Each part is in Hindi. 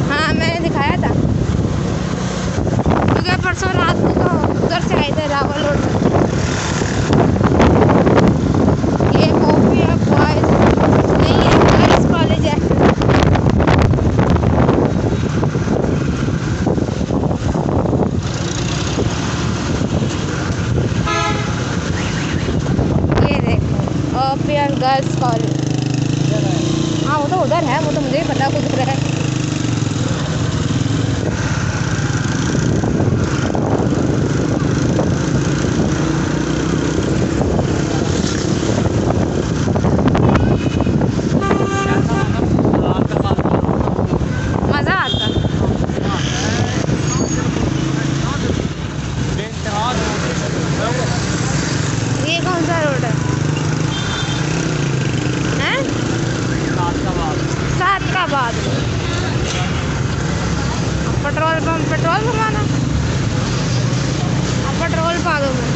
हाँ मैंने दिखाया था क्योंकि परसों रात को उधर से आए थे रावल रोड में। ये कॉफी है बॉयज नहीं है, गर्ल्स कॉलेज है। ये देखो ओपियर गर्ल्स कॉलेज। हाँ वो तो उधर है, वो तो मुझे ही पता कुछ है। मज़ा आता ये कौन सा रोड है? सातकाबाद। पेट्रोल पंप, पेट्रोल भरवाना, अब पेट्रोल पा दो मैं।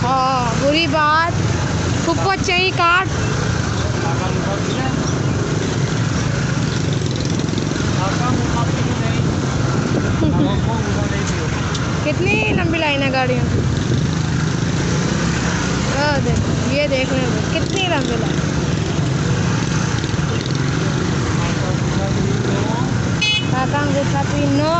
हाँ बुरी बात, फुप्पो चाहिए काट। कितनी लंबी लाइन है गाड़ियों की। देखो ये देखने में कितनी लंबी लाइन। काका गुस्सा पी नो।